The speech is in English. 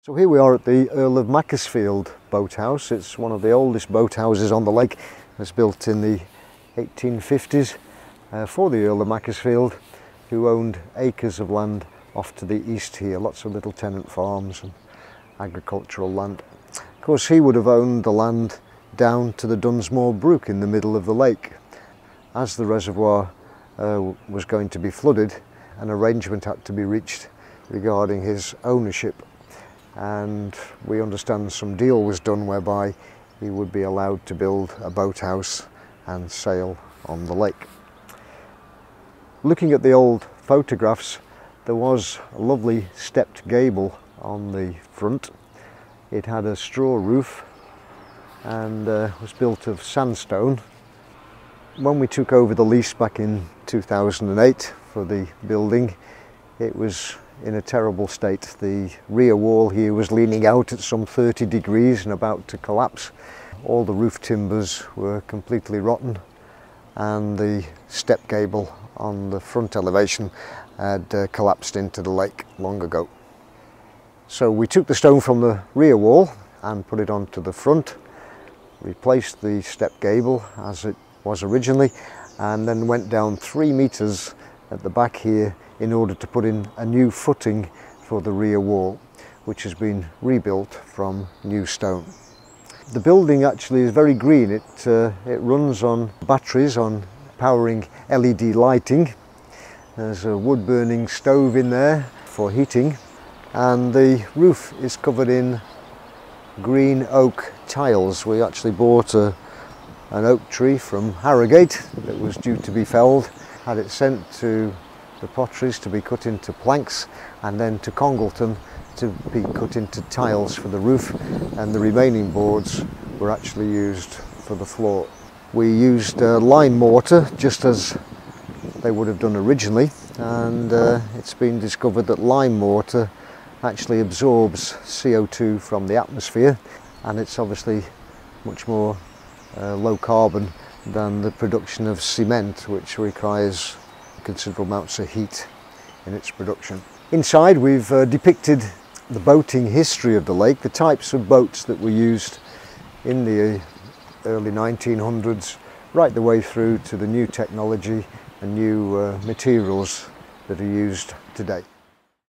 So here we are at the Earl of Macclesfield boathouse. It's one of the oldest boathouses on the lake. It was built in the 1850s for the Earl of Macclesfield, who owned acres of land off to the east here, lots of little tenant farms and agricultural land. Of course, he would have owned the land down to the Dunsmore Brook in the middle of the lake. As the reservoir was going to be flooded, an arrangement had to be reached regarding his ownership, and we understand some deal was done whereby he would be allowed to build a boathouse and sail on the lake. Looking at the old photographs, there was a lovely stepped gable on the front. It had a straw roof and was built of sandstone. When we took over the lease back in 2008 for the building, it was in a terrible state. The rear wall here was leaning out at some 30 degrees and about to collapse. All the roof timbers were completely rotten, and the step gable on the front elevation had collapsed into the lake long ago. So we took the stone from the rear wall and put it onto the front, replaced the step gable as it was originally, and then went down 3 meters at the back here in order to put in a new footing for the rear wall, which has been rebuilt from new stone. The building actually is very green. It runs on batteries on powering LED lighting. There's a wood burning stove in there for heating, and the roof is covered in green oak tiles. We actually bought an oak tree from Harrogate that was due to be felled, had it sent to the potteries to be cut into planks, and then to Congleton to be cut into tiles for the roof, and the remaining boards were actually used for the floor. We used lime mortar just as they would have done originally, and it's been discovered that lime mortar actually absorbs CO2 from the atmosphere, and it's obviously much more low carbon than the production of cement, which requires considerable amounts of heat in its production. Inside we've depicted the boating history of the lake, the types of boats that were used in the early 1900s right the way through to the new technology and new materials that are used today.